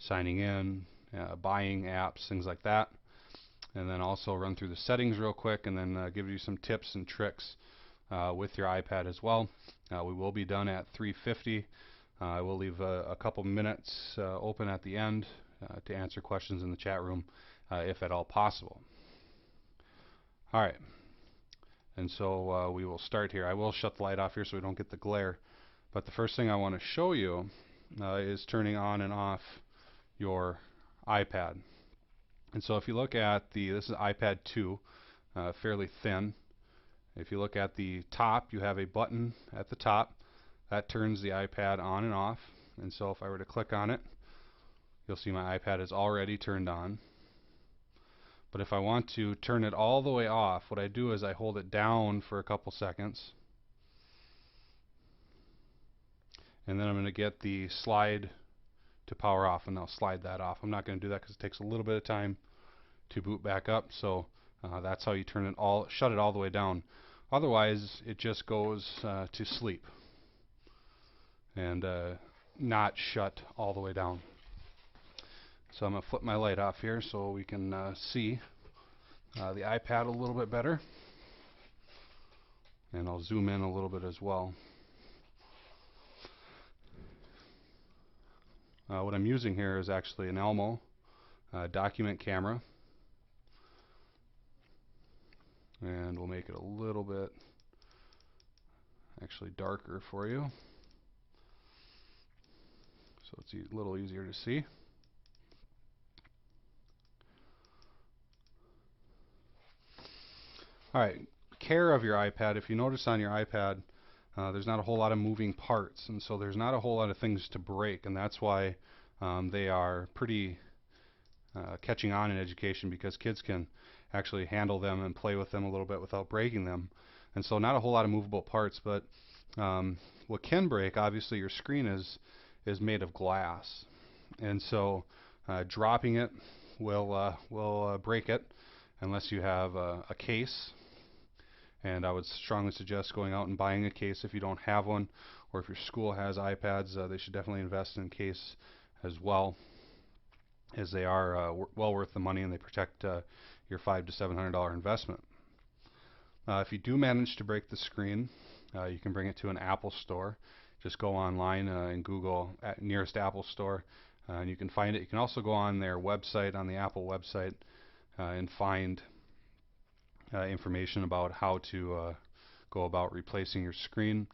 signing in, buying apps, things like that. And then also run through the settings real quick, and then give you some tips and tricks with your iPad as well. We will be done at 3:50. I will leave a couple minutes open at the end to answer questions in the chat room if at all possible. Alright, and so we will start here. I will shut the light off here so we don't get the glare. But the first thing I want to show you is turning on and off your iPad. And so if you look at this is iPad 2, fairly thin. If you look at the top, you have a button at the top that turns the iPad on and off. And so if I were to click on it, you'll see my iPad is already turned on. But if I want to turn it all the way off, what I do is I hold it down for a couple seconds. And then I'm going to get the slide to power off, and I'll slide that off. I'm not going to do that because it takes a little bit of time to boot back up. So that's how you turn it shut it all the way down. Otherwise, it just goes to sleep and not shut all the way down. So I'm going to flip my light off here so we can see the iPad a little bit better. And I'll zoom in a little bit as well. What I'm using here is actually an Elmo document camera. And we'll make it a little bit actually darker for you, so it's a little easier to see. Alright, care of your iPad. If you notice on your iPad, there's not a whole lot of moving parts, and so there's not a whole lot of things to break, and that's why they are pretty catching on in education, because kids can actually handle them and play with them a little bit without breaking them. And so not a whole lot of movable parts, but what can break, obviously your screen is made of glass, and so dropping it will break it unless you have a case. And I would strongly suggest going out and buying a case if you don't have one, or if your school has iPads, they should definitely invest in a case as well, as they are well worth the money, and they protect your $500 to $700 investment. If you do manage to break the screen, you can bring it to an Apple store. Just go online and Google nearest Apple store, and you can find it. You can also go on their website, on the Apple website, and find information about how to go about replacing your screen.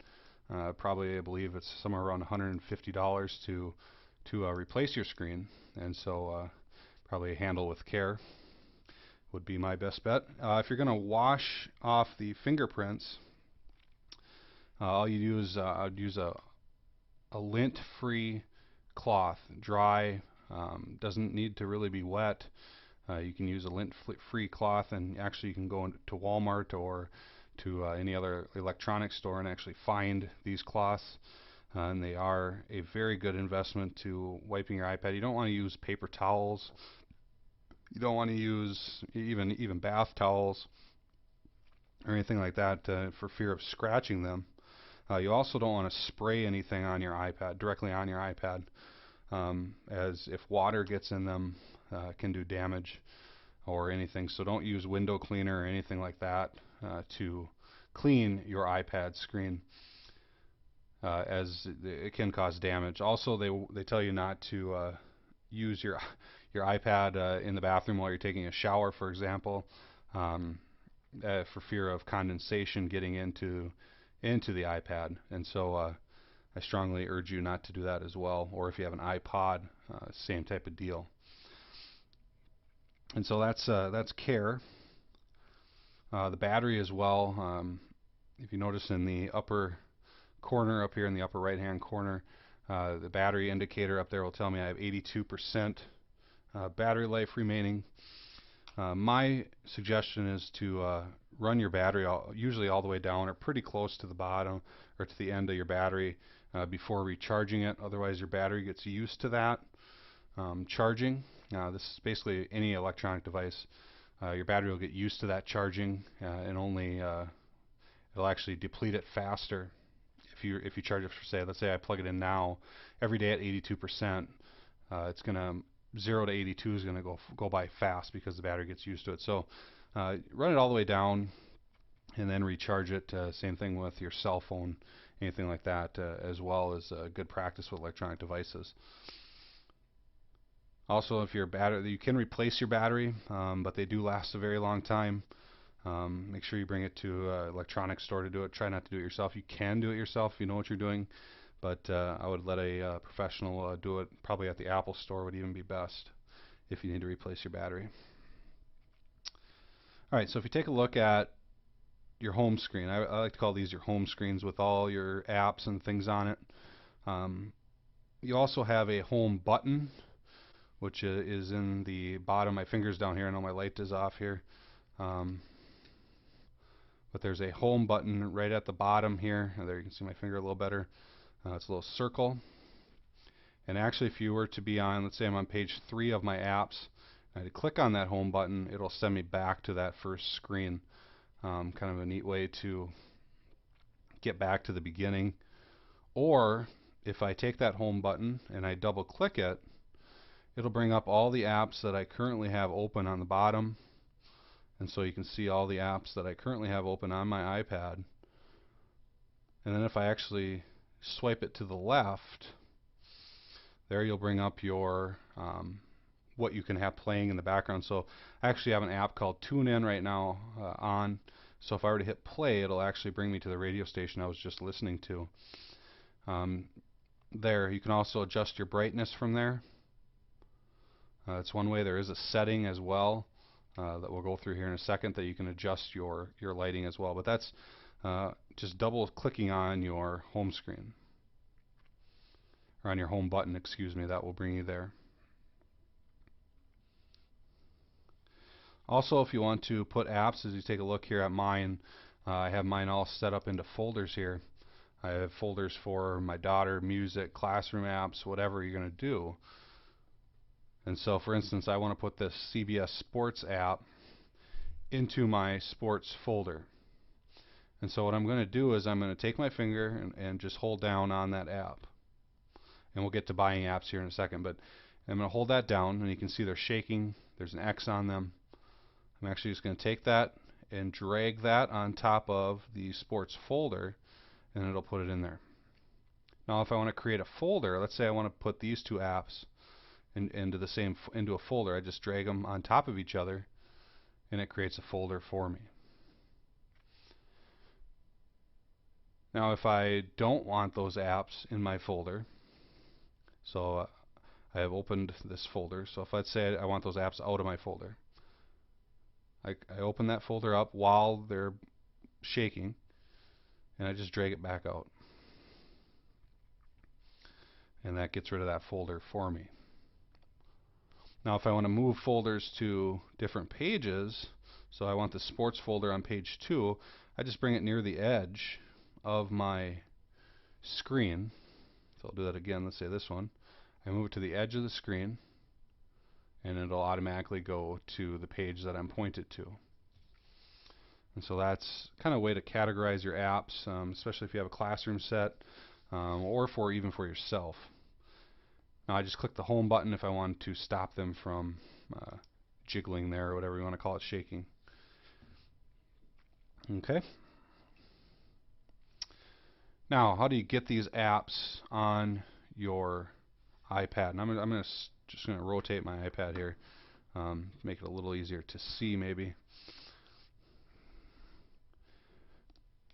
Probably, I believe it's somewhere around $150 to replace your screen, and so probably handle with care would be my best bet. If you're going to wash off the fingerprints, all you do is I'd use a lint-free cloth, dry, doesn't need to really be wet. You can use a lint-free cloth, and actually you can go to Walmart or to any other electronics store and actually find these cloths. And they are a very good investment to wiping your iPad. You don't want to use paper towels. You don't want to use even bath towels or anything like that for fear of scratching them. You also don't want to spray anything on your iPad, directly on your iPad, as if water gets in them, can do damage or anything. So don't use window cleaner or anything like that to clean your iPad screen, as it can cause damage. Also, they tell you not to use your iPad in the bathroom while you're taking a shower, for example, for fear of condensation getting into the iPad. And so I strongly urge you not to do that as well. Or if you have an iPod, same type of deal. And so that's care. The battery as well. If you notice in the upper corner up here, in the upper right hand corner, the battery indicator up there will tell me I have 82% battery life remaining. My suggestion is to run your battery usually all the way down or pretty close to the bottom or to the end of your battery before recharging it. Otherwise your battery gets used to that charging. This is basically any electronic device. Your battery will get used to that charging, and only it'll actually deplete it faster if you charge it for, say, let's say I plug it in now every day at 82%. it's going to 0 to 82 is going to go by fast because the battery gets used to it. So run it all the way down and then recharge it. Same thing with your cell phone, anything like that, as well as good practice with electronic devices. Also, if your battery, you can replace your battery, but they do last a very long time. Make sure you bring it to an electronics store to do it. Try not to do it yourself. You can do it yourself if you know what you're doing, but I would let a professional do it. Probably at the Apple store would even be best if you need to replace your battery. Alright, so if you take a look at your home screen, I like to call these your home screens with all your apps and things on it. You also have a home button, which is in the bottom. My finger's down here. I know my light is off here. But there's a home button right at the bottom here. There you can see my finger a little better. It's a little circle. And actually, if you were to be on, let's say I'm on page 3 of my apps, and I click on that home button, it'll send me back to that first screen. Kind of a neat way to get back to the beginning. Or if I take that home button and I double click it, it'll bring up all the apps that I currently have open on the bottom. And so you can see all the apps that I currently have open on my iPad. And then if I actually swipe it to the left, there you'll bring up your what you can have playing in the background. So I actually have an app called TuneIn right now on. So if I were to hit play, it'll actually bring me to the radio station I was just listening to. There, you can also adjust your brightness from there. That's one way. There is a setting as well that we'll go through here in a second that you can adjust your lighting as well. But that's just double clicking on your home screen, or on your home button, excuse me, that will bring you there. Also, if you want to put apps, as you take a look here at mine, I have mine all set up into folders here. I have folders for my daughter, music, classroom apps, whatever you're going to do. And so, for instance, I want to put this CBS Sports app into my sports folder. And so what I'm going to do is I'm going to take my finger and just hold down on that app. And we'll get to buying apps here in a second, but I'm going to hold that down, and you can see they're shaking. There's an X on them. I'm actually just going to take that and drag that on top of the sports folder, and it'll put it in there. Now if I want to create a folder, let's say I want to put these two apps into a folder, I just drag them on top of each other and it creates a folder for me. Now if I don't want those apps in my folder, so I have opened this folder, so if let's say I want those apps out of my folder, I open that folder up while they're shaking and I just drag it back out, and that gets rid of that folder for me. Now if I want to move folders to different pages, so I want the sports folder on page 2, I just bring it near the edge of my screen. So I'll do that again. Let's say this one. I move it to the edge of the screen, and it'll automatically go to the page that I'm pointed to. And so that's kind of a way to categorize your apps, especially if you have a classroom set, or even for yourself. Now I just click the home button if I want to stop them from jiggling there, or whatever you want to call it, shaking. Okay. Now, how do you get these apps on your iPad? And I'm just going to rotate my iPad here, make it a little easier to see maybe.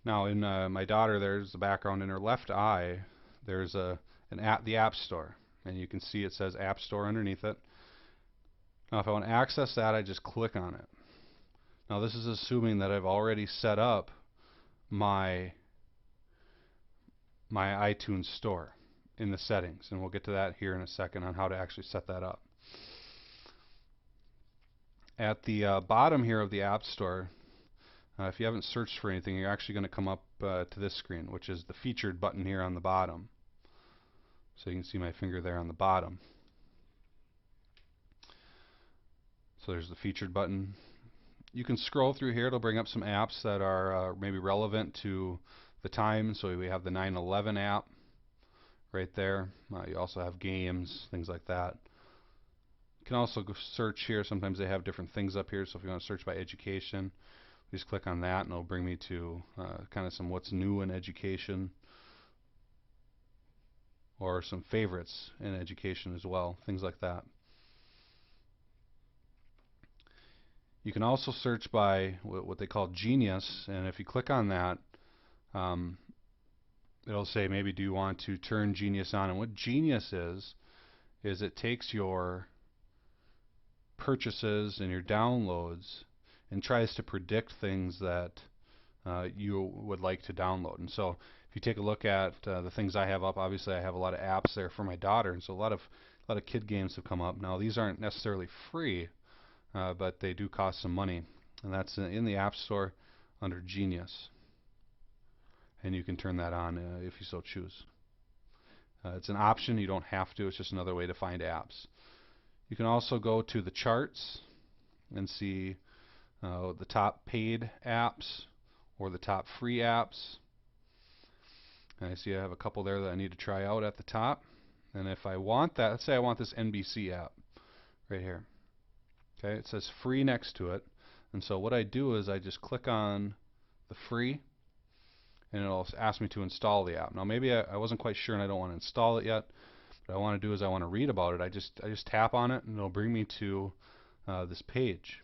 Now in my daughter, there's the background in her left eye. There's the App Store, and you can see it says App Store underneath it. Now if I want to access that, I just click on it. Now this is assuming that I've already set up my iTunes store in the settings, and we'll get to that here in a second on how to actually set that up. At the bottom here of the App Store, if you haven't searched for anything, you're actually going to come up to this screen, which is the featured button here on the bottom. So you can see my finger there on the bottom. So there's the featured button. You can scroll through here. It'll bring up some apps that are maybe relevant to the time. So we have the 9/11 app right there. You also have games, things like that. You can also go search here. Sometimes they have different things up here. So if you want to search by education, just click on that and it'll bring me to kind of some what's new in education, or some favorites in education as well, things like that. You can also search by what they call Genius, and if you click on that, um, it'll say maybe do you want to turn Genius on. And what Genius is it takes your purchases and your downloads and tries to predict things that you would like to download. And so if you take a look at the things I have up, obviously I have a lot of apps there for my daughter, and so a lot of kid games have come up. Now these aren't necessarily free, but they do cost some money, and that's in the App Store under Genius, and you can turn that on if you so choose. It's an option, you don't have to, it's just another way to find apps. You can also go to the charts and see the top paid apps or the top free apps. And I see I have a couple there that I need to try out at the top. And if I want that, let's say I want this NBC app right here. Okay, it says free next to it. And so what I do is I just click on the free, and it'll ask me to install the app. Now maybe I wasn't quite sure and I don't want to install it yet. What I want to do is I want to read about it. I just tap on it and it'll bring me to this page,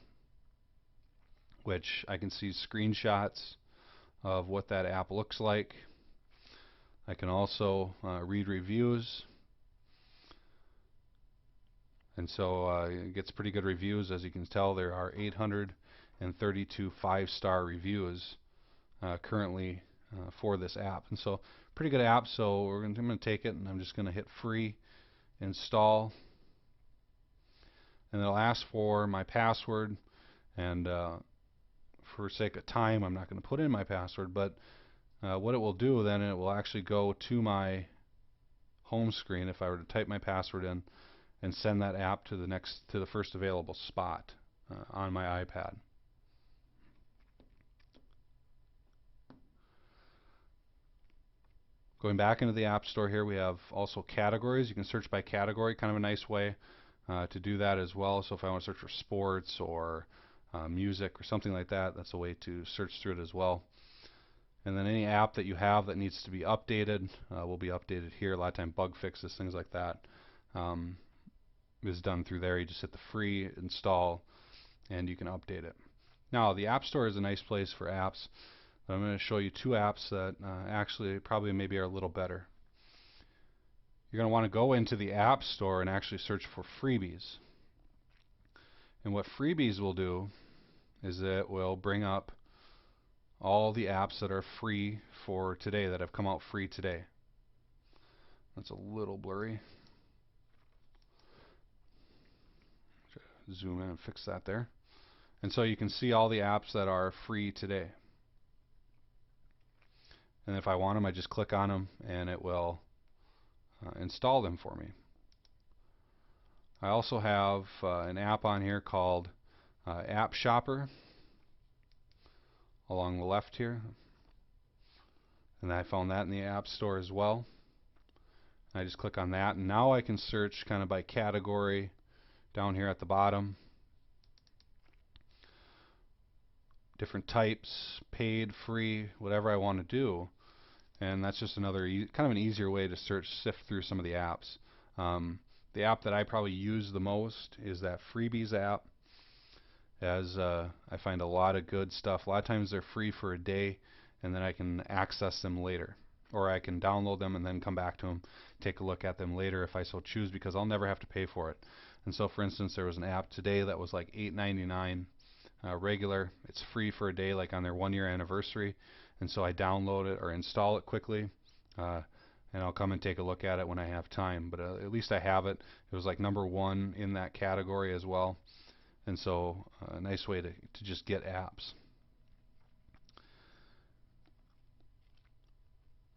which I can see screenshots of what that app looks like. I can also read reviews, and so it gets pretty good reviews. As you can tell, there are 832 5-star reviews currently for this app, and so pretty good app. So I'm going to take it and I'm just going to hit free install, and it'll ask for my password, and for sake of time I'm not going to put in my password, but what it will do then, it will actually go to my home screen if I were to type my password in and send that app to the first available spot on my iPad. Going back into the App Store here, we have also categories. You can search by category, kind of a nice way to do that as well. So if I want to search for sports or music or something like that, that's a way to search through it as well. And then any app that you have that needs to be updated will be updated here. A lot of time bug fixes, things like that, is done through there. You just hit the free install and you can update it. Now the App Store is a nice place for apps. I'm going to show you two apps that actually probably maybe are a little better. You're going to want to go into the App Store and actually search for freebies. And what freebies will do is it will bring up all the apps that are free for today, that have come out free today. That's a little blurry. Zoom in and fix that there. And so you can see all the apps that are free today. And if I want them, I just click on them and it will install them for me. I also have an app on here called App Shopper along the left here, and I found that in the App Store as well. I just click on that, and now I can search kind of by category down here at the bottom. Different types, paid, free, whatever I want to do. And that's just another kind of an easier way to sift through some of the apps. The app that I probably use the most is that Freebies app, as I find a lot of good stuff. A lot of times they're free for a day, and then I can access them later. Or I can download them and then come back to them, take a look at them later if I so choose, because I'll never have to pay for it. And so for instance, there was an app today that was like $8.99 regular. It's free for a day, like on their 1-year anniversary. And so I download it or install it quickly, and I'll come and take a look at it when I have time. But at least I have it. It was like #1 in that category as well. And so a nice way to just get apps.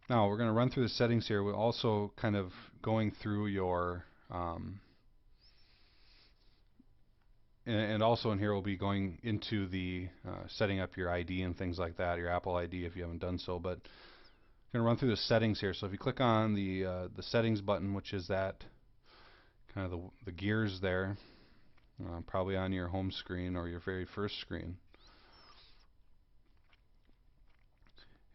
Now we're going to run through the settings here. We're also kind of going through your and also in here we'll be going into the setting up your ID and things like that, your Apple ID if you haven't done so. But I'm going to run through the settings here. So if you click on the settings button, which is that kind of the gears there, probably on your home screen or your very first screen.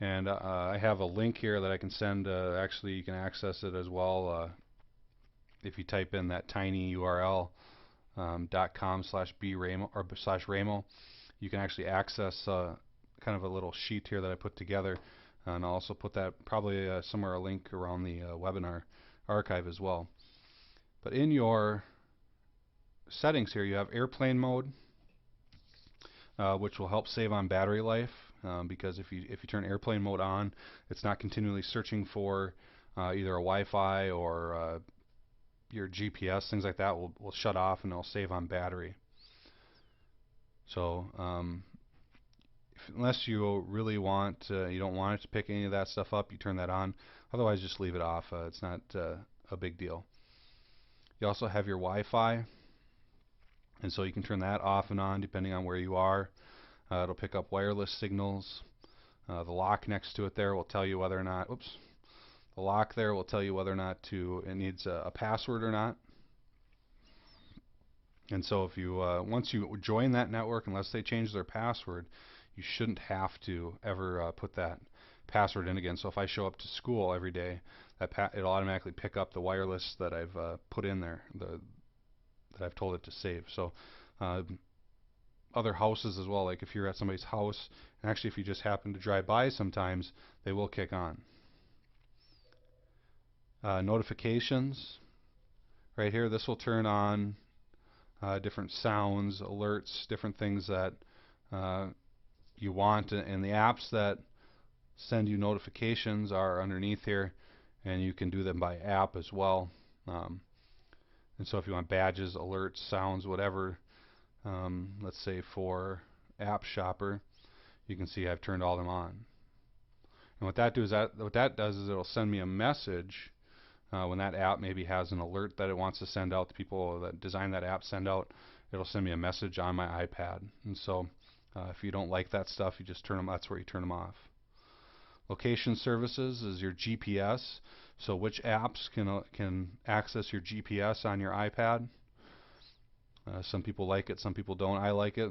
And I have a link here that I can send. Actually, you can access it as well if you type in that tiny URL .com/braymo or /Raymo. You can actually access kind of a little sheet here that I put together, and I'll also put that probably somewhere a link around the webinar archive as well. But in your settings here, you have airplane mode, which will help save on battery life. Because if you turn airplane mode on, it's not continually searching for either a Wi-Fi or your GPS, things like that will shut off and it'll save on battery. So unless you really want, you don't want it to pick any of that stuff up, you turn that on. Otherwise, just leave it off. It's not a big deal. You also have your Wi-Fi, and so you can turn that off and on depending on where you are. It'll pick up wireless signals. The lock next to it there will tell you whether or not, oops, the lock there will tell you whether or not it needs a password or not. And so if you once you join that network, unless they change their password, you shouldn't have to ever put that password in again. So if I show up to school every day, it'll automatically pick up the wireless that I've put in there, that I've told it to save. So other houses as well, like if you're at somebody's house, and actually if you just happen to drive by sometimes, they will kick on. Notifications, right here, this will turn on different sounds, alerts, different things that you want, and the apps that send you notifications are underneath here, and you can do them by app as well. And so if you want badges, alerts, sounds, whatever, let's say for App Shopper, you can see I've turned all them on. And what that does is it'll send me a message when that app maybe has an alert that it wants to send out. The people that design that app send out, it'll send me a message on my iPad. And so if you don't like that stuff, you just turn them. That's where you turn them off. Location services is your GPS. So which apps can access your GPS on your iPad? Some people like it, some people don't. I like it.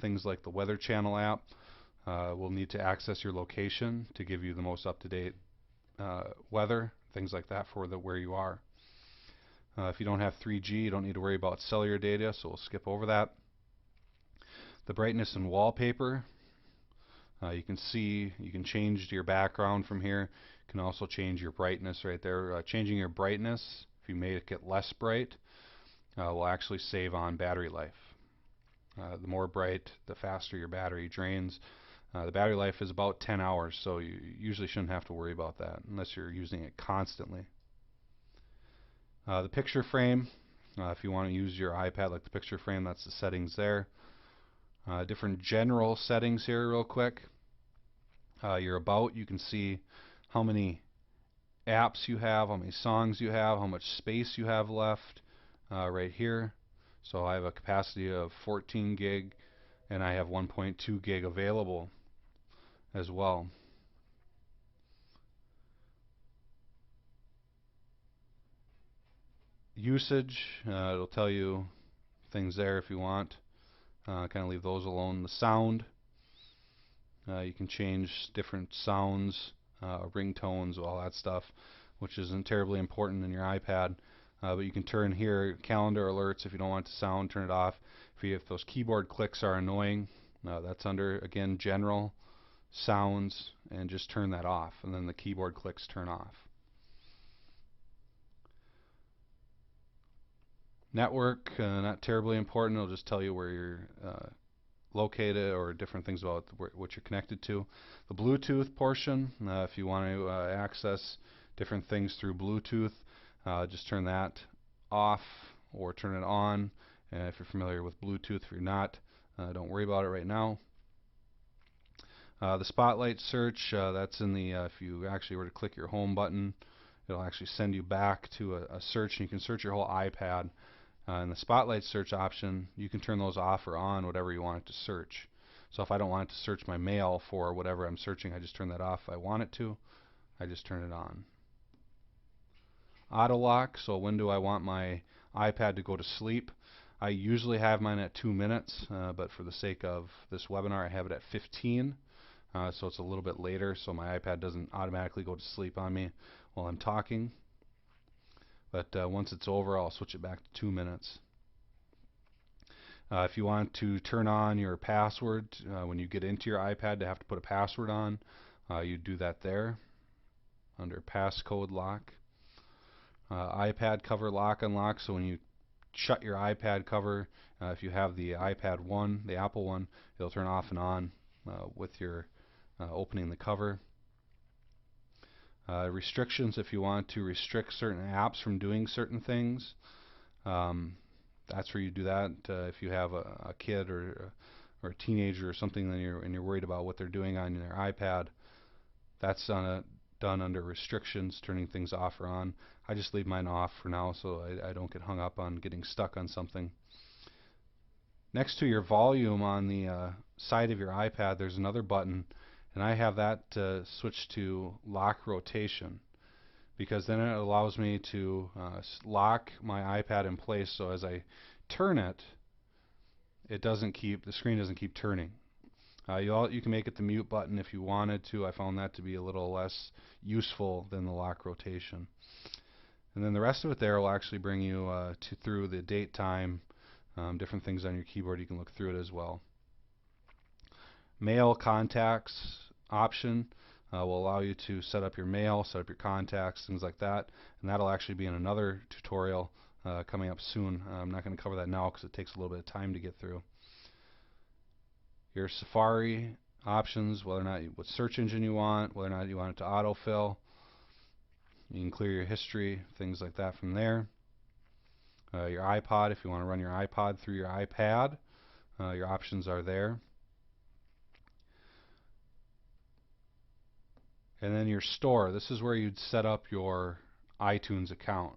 Things like the Weather Channel app will need to access your location to give you the most up-to-date weather, things like that for where you are. If you don't have 3G, you don't need to worry about cellular data, so we'll skip over that. The brightness and wallpaper. You can see, you can change your background from here. You can also change your brightness right there. Changing your brightness, if you make it less bright, will actually save on battery life. The more bright, the faster your battery drains. The battery life is about 10 hours, so you usually shouldn't have to worry about that unless you're using it constantly. The picture frame, if you want to use your iPad like the picture frame, that's the settings there. Different general settings here real quick. Your about, you can see how many apps you have, how many songs you have, how much space you have left right here. So I have a capacity of 14 gig and I have 1.2 gig available as well. Usage, it'll tell you things there if you want. Kind of leave those alone. The sound, you can change different sounds, ringtones, all that stuff, which isn't terribly important in your iPad. But you can turn here calendar alerts. If you don't want it to sound, turn it off. If those keyboard clicks are annoying, that's under, again, general, sounds, and just turn that off, and then the keyboard clicks turn off. Network, not terribly important. It'll just tell you where you're located or different things about what you're connected to. The Bluetooth portion, if you want to access different things through Bluetooth, just turn that off or turn it on. And if you're familiar with Bluetooth, if you're not, don't worry about it right now. The Spotlight search, that's in the, if you actually were to click your home button, it'll actually send you back to a search, and you can search your whole iPad. In the Spotlight search option, you can turn those off or on, whatever you want it to search. So if I don't want it to search my mail for whatever I'm searching, I just turn that off. If I want it to, I just turn it on. Auto lock, so when do I want my iPad to go to sleep? I usually have mine at 2 minutes, but for the sake of this webinar, I have it at 15. So it's a little bit later, so my iPad doesn't automatically go to sleep on me while I'm talking. But once it's over, I'll switch it back to 2 minutes. If you want to turn on your password when you get into your iPad to have to put a password on, you do that there under passcode lock. iPad cover lock unlock, so when you shut your iPad cover, if you have the iPad 1, the Apple one, it'll turn off and on with your opening the cover. Restrictions, if you want to restrict certain apps from doing certain things, that's where you do that. If you have a kid or a teenager or something, and you're worried about what they're doing on their iPad, that's done under restrictions, turning things off or on. I just leave mine off for now so I don't get hung up on getting stuck on something. Next to your volume on the side of your iPad, there's another button, and I have that switched to lock rotation, because then it allows me to lock my iPad in place, so as I turn it, the screen doesn't keep turning. You can make it the mute button if you wanted to. I found that to be a little less useful than the lock rotation. And then the rest of it there will actually bring you through the date, time, different things on your keyboard. You can look through it as well. Mail contacts option will allow you to set up your mail, set up your contacts, things like that. And that'll actually be in another tutorial coming up soon. I'm not going to cover that now because it takes a little bit of time to get through. Your Safari options, whether or not what search engine you want, whether or not you want it to autofill. You can clear your history, things like that from there. Your iPod, if you want to run your iPod through your iPad, your options are there. And then your store, this is where you'd set up your iTunes account,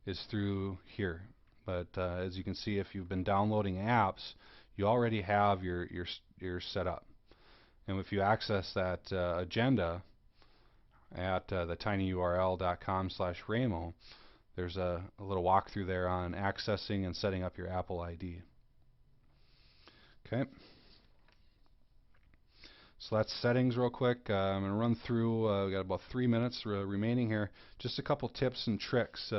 is through here. But as you can see, if you've been downloading apps, you already have your setup. And if you access that agenda at the tinyurl.com/Raymo, there's a little walkthrough there on accessing and setting up your Apple ID. Okay. So that's settings real quick. I'm going to run through, we've got about 3 minutes remaining here. Just a couple tips and tricks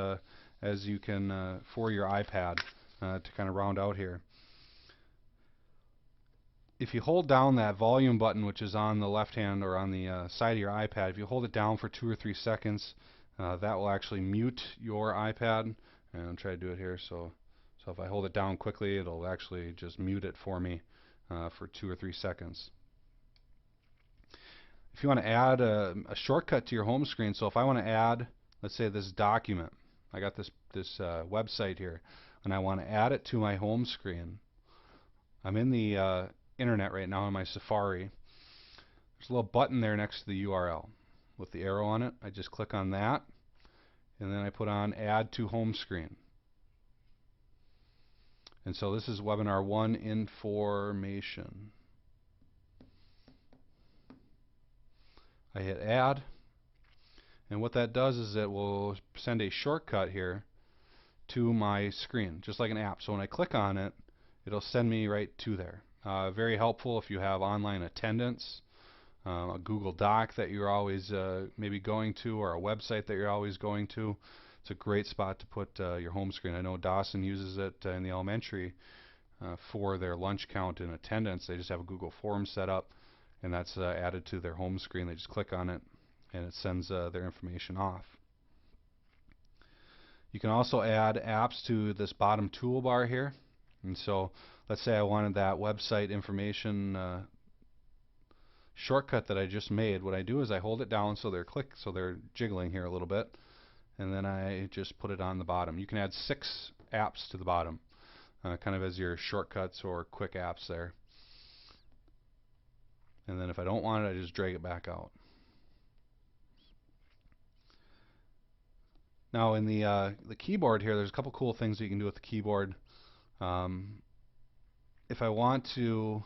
as you can for your iPad to kind of round out here. If you hold down that volume button, which is on the left hand or on the side of your iPad, if you hold it down for 2 or 3 seconds, that will actually mute your iPad. And I'll try to do it here. So if I hold it down quickly, it'll actually just mute it for me for 2 or 3 seconds. If you want to add a shortcut to your home screen, so if I want to add, let's say this document, I got this website here, and I want to add it to my home screen. I'm in the internet right now on my Safari. There's a little button there next to the URL with the arrow on it. I just click on that, and then I put on Add to Home Screen. And so this is Webinar 1 information. I hit Add, and what that does is it will send a shortcut here to my screen, just like an app. So when I click on it, it'll send me right to there. Very helpful if you have online attendance, a Google Doc that you're always maybe going to, or a website that you're always going to. It's a great spot to put your home screen. I know Dawson uses it in the elementary for their lunch count and attendance. They just have a Google form set up, and that's added to their home screen. They just click on it, and it sends their information off. You can also add apps to this bottom toolbar here. And so let's say I wanted that website information shortcut that I just made. What I do is I hold it down so they're jiggling here a little bit, and then I just put it on the bottom. You can add 6 apps to the bottom, kind of as your shortcuts or quick apps there. And then if I don't want it, I just drag it back out. Now in the keyboard here, there's a couple cool things that you can do with the keyboard. If I want to,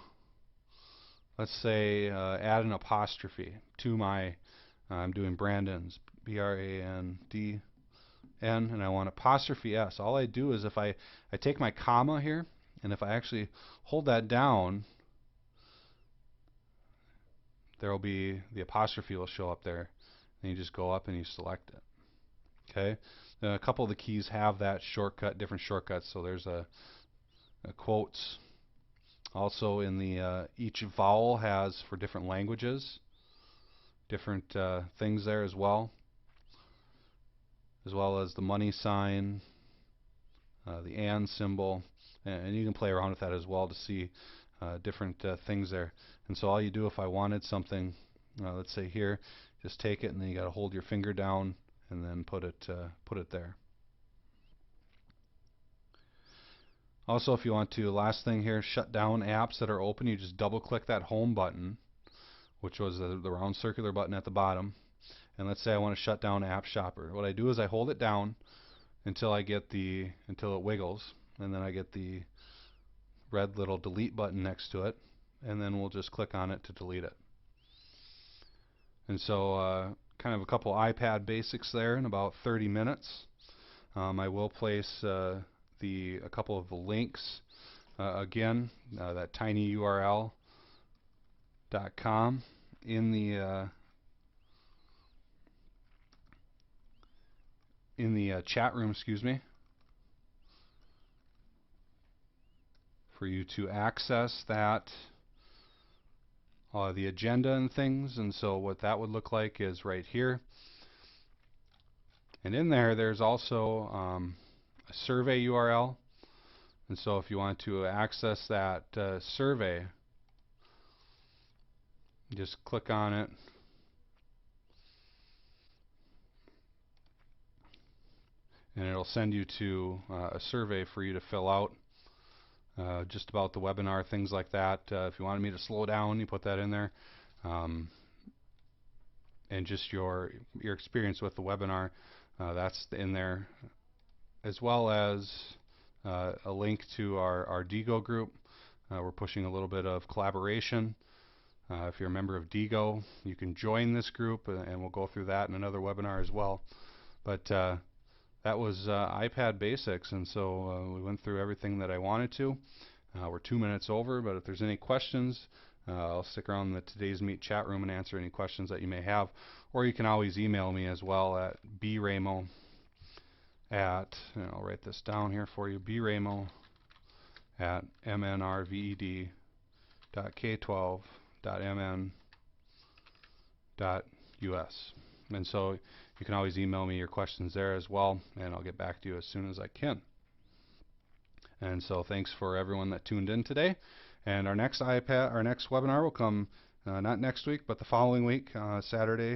let's say, add an apostrophe to my, I'm doing Brandon's, B-R-A-N-D, N, and I want apostrophe S. All I do is if I take my comma here, and if I actually hold that down, there will be the apostrophe will show up there. And you just go up and you select it. Okay. A couple of the keys have that shortcut, different shortcuts. So there's a quotes. Also in the each vowel has for different languages, different things there as well as the money sign, the and symbol, and you can play around with that as well to see different things there. And so all you do, if I wanted something, let's say here, just take it and then you got to hold your finger down and then put it there. Also, if you want to, last thing here, shut down apps that are open, you just double click that home button, which was the round circular button at the bottom. And let's say I want to shut down App Shopper. What I do is I hold it down until until it wiggles, and then I get the red little delete button next to it, and then we'll just click on it to delete it. And so kind of a couple iPad basics there in about 30 minutes. I will place a couple of the links again, that tinyurl.com in the chat room, excuse me, for you to access that, the agenda and things. And so what that would look like is right here. And in there's also a survey URL. And so if you want to access that survey, just click on it. And it'll send you to a survey for you to fill out, just about the webinar, things like that. If you wanted me to slow down, you put that in there. And just your experience with the webinar, that's in there, as well as a link to our DIGO group. We're pushing a little bit of collaboration. If you're a member of DIGO, you can join this group, and we'll go through that in another webinar as well. But that was iPad basics, and so we went through everything that I wanted to. We're 2 minutes over, but if there's any questions, I'll stick around the Today's Meet chat room and answer any questions that you may have. Or you can always email me as well at braymo at, and I'll write this down here for you, braymo at mnrved.k12.mn.us. And so you can always email me your questions there as well, and I'll get back to you as soon as I can. And so thanks for everyone that tuned in today. And our next webinar will come not next week, but the following week, Monday,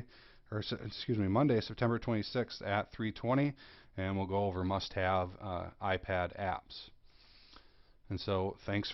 September 26th at 3:20, and we'll go over must-have iPad apps. And so thanks